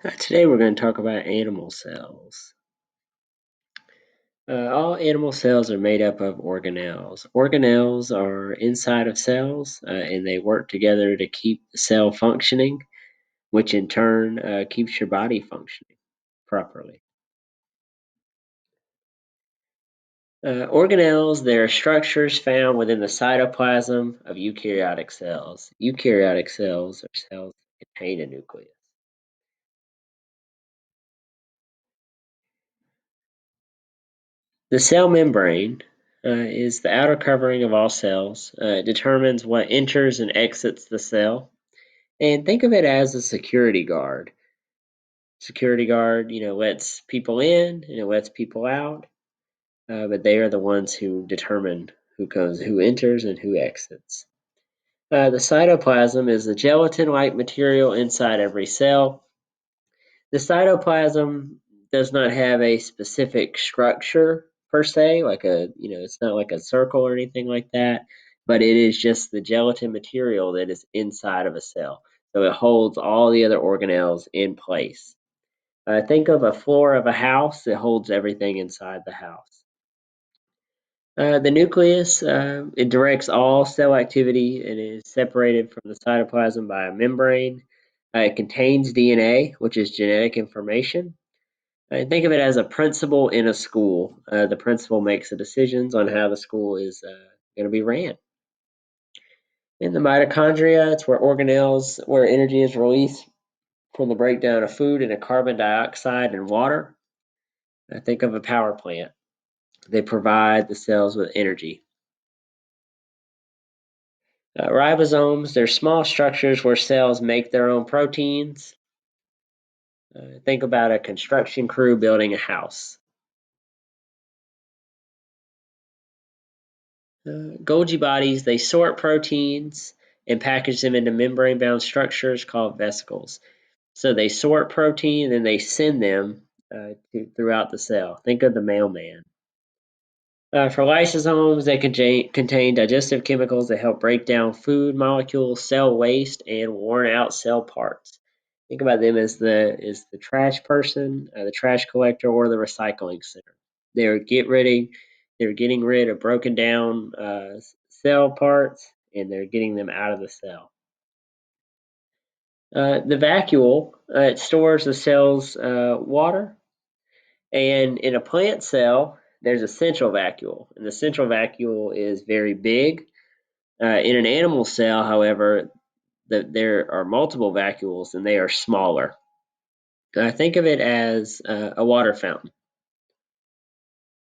Today we're going to talk about animal cells. All animal cells are made up of organelles. Organelles are inside of cells and they work together to keep the cell functioning, which in turn keeps your body functioning properly. Organelles, they're structures found within the cytoplasm of eukaryotic cells. Eukaryotic cells are cells that contain a nucleus. The cell membrane is the outer covering of all cells. It determines what enters and exits the cell. And think of it as a security guard. Security guard, lets people in and it lets people out, but they are the ones who determine who enters, and who exits. The cytoplasm is the gelatin-like material inside every cell. The cytoplasm does not have a specific structure per se, it's not like a circle or anything like that, but it is just the gelatin material that is inside of a cell. So it holds all the other organelles in place. Think of a floor of a house that holds everything inside the house. The nucleus, it directs all cell activity and is separated from the cytoplasm by a membrane. It contains DNA, which is genetic information. Think of it as a principal in a school. The principal makes the decisions on how the school is going to be ran. In the mitochondria, it's where organelles, where energy is released from the breakdown of food into carbon dioxide and water. Think of a power plant. They provide the cells with energy. Ribosomes, they're small structures where cells make their own proteins. Think about a construction crew building a house. Golgi bodies, they sort proteins and package them into membrane-bound structures called vesicles. So they sort protein and they send them throughout the cell. Think of the mailman. For lysosomes, they contain digestive chemicals that help break down food molecules, cell waste, and worn out cell parts. Think about them as the trash person, the trash collector, or the recycling center. They're they're getting rid of broken down cell parts, and they're getting them out of the cell. The vacuole, it stores the cell's water, and in a plant cell, there's a central vacuole, and the central vacuole is very big. In an animal cell, however, there are multiple vacuoles, and they are smaller. Think of it as a water fountain.